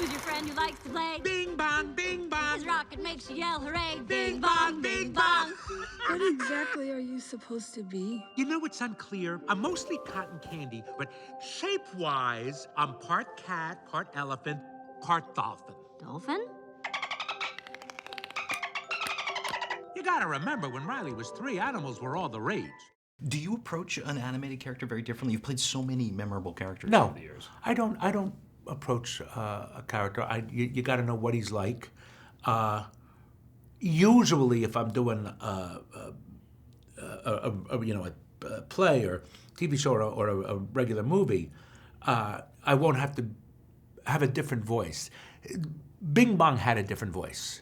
Who's your friend who likes to play? Bing bong, bing bong. His rocket makes you yell hooray. Bing bong, bing bong. What exactly are you supposed to be? You know, it's unclear. I'm mostly cotton candy, but shape-wise, I'm part cat, part elephant, part dolphin. Dolphin? You gotta remember, when Riley was 3, animals were all the rage. Do you approach an animated character very differently? You've played so many memorable characters No, over the years. I don't approach a character. You got to know what he's like. Usually, if I'm doing a play or TV show or a regular movie, I won't have to have a different voice. Bing Bong had a different voice.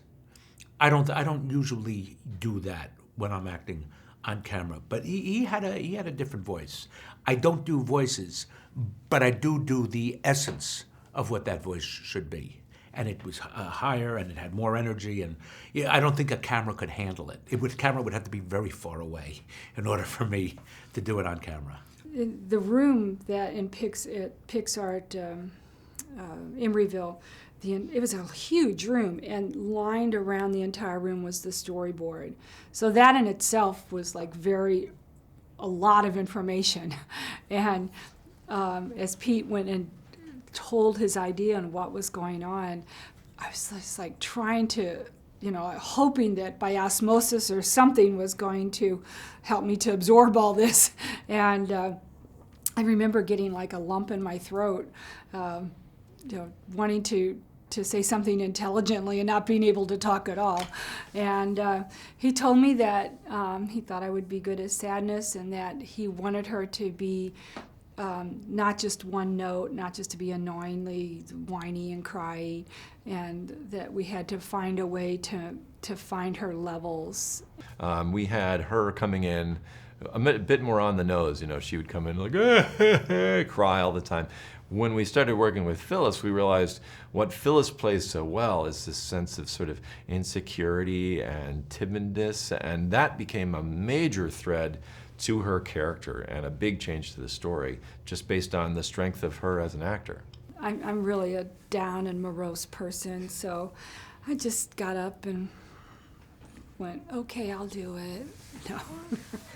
I don't usually do that when I'm acting on camera, but he had a different voice. I don't do voices, but I do the essence of what that voice should be. And it was higher, and it had more energy, and I don't think a camera could handle it. Camera would have to be very far away in order for me to do it on camera. In the room that in Pixar at Emeryville, it was a huge room, and lined around the entire room was the storyboard. So that in itself was like a lot of information. And as Pete went and told his idea and what was going on, I was just like trying to, hoping that by osmosis or something was going to help me to absorb all this. And I remember getting like a lump in my throat, wanting to say something intelligently and not being able to talk at all. And he told me that he thought I would be good at sadness, and that he wanted her to be not just one note, not just to be annoyingly whiny and cry, and that we had to find a way to find her levels. We had her coming in a bit more on the nose. She would come in like, cry all the time. When we started working with Phyllis, we realized what Phyllis plays so well is this sense of sort of insecurity and timidness, and that became a major thread to her character and a big change to the story, just based on the strength of her as an actor. I'm really a down and morose person, so I just got up and went, okay, I'll do it. No.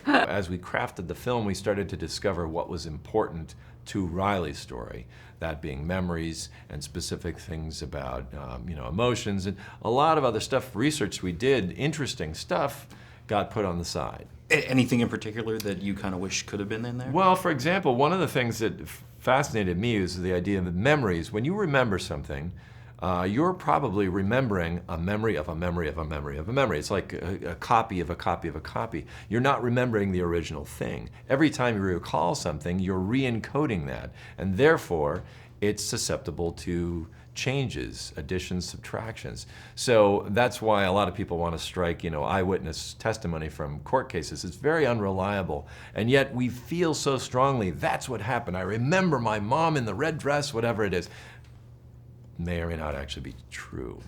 As we crafted the film, we started to discover what was important to Riley's story, that being memories and specific things about emotions, and a lot of other stuff, research we did, interesting stuff, got put on the side. Anything in particular that you kind of wish could have been in there? Well, for example, one of the things that fascinated me was the idea of memories. When you remember something, you're probably remembering a memory of a memory of a memory of a memory. It's like a copy of a copy of a copy. You're not remembering the original thing. Every time you recall something, you're re-encoding that, and therefore it's susceptible to changes, additions, subtractions. So that's why a lot of people want to strike, eyewitness testimony from court cases. It's very unreliable, and yet we feel so strongly, that's what happened. I remember my mom in the red dress, whatever it is. May or may not actually be true.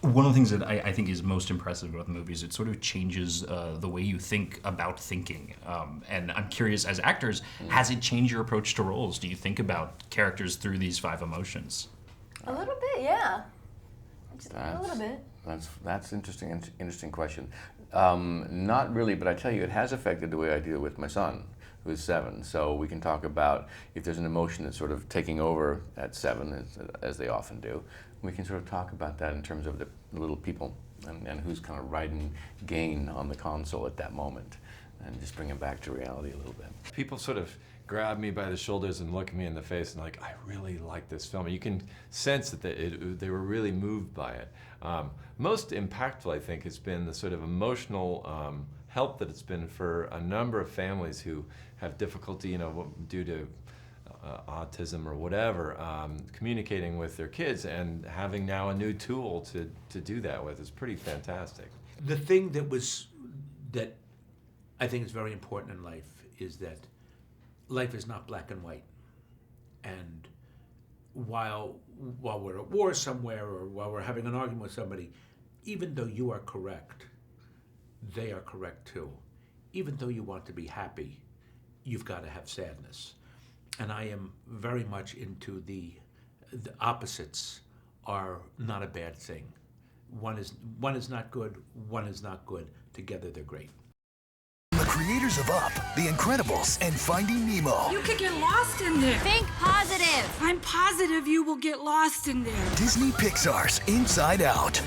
One of the things that I think is most impressive about the movie is it sort of changes the way you think about thinking. And I'm curious, as actors, has it changed your approach to roles? Do you think about characters through these 5 emotions? A little bit, yeah. Just a little bit. That's interesting question. Not really, but I tell you, it has affected the way I deal with my son, who's 7. So we can talk about if there's an emotion that's sort of taking over at 7, as they often do. We can sort of talk about that in terms of the little people and who's kind of riding gain on the console at that moment, and just bring it back to reality a little bit. People sort of grab me by the shoulders and look me in the face and like, I really like this film. And you can sense that they were really moved by it. Most impactful, I think, has been the sort of emotional help that it's been for a number of families who have difficulty, due to autism or whatever, communicating with their kids, and having now a new tool to do that with is pretty fantastic. The thing that I think is very important in life is that life is not black and white. And while we're at war somewhere, or while we're having an argument with somebody, even though you are correct, they are correct too. Even though you want to be happy, you've got to have sadness. And I am very much into the the opposites are not a bad thing. One is not good, one is not good. Together they're great. The creators of Up, The Incredibles, and Finding Nemo. You could get lost in there. Think positive. I'm positive you will get lost in there. Disney Pixar's Inside Out.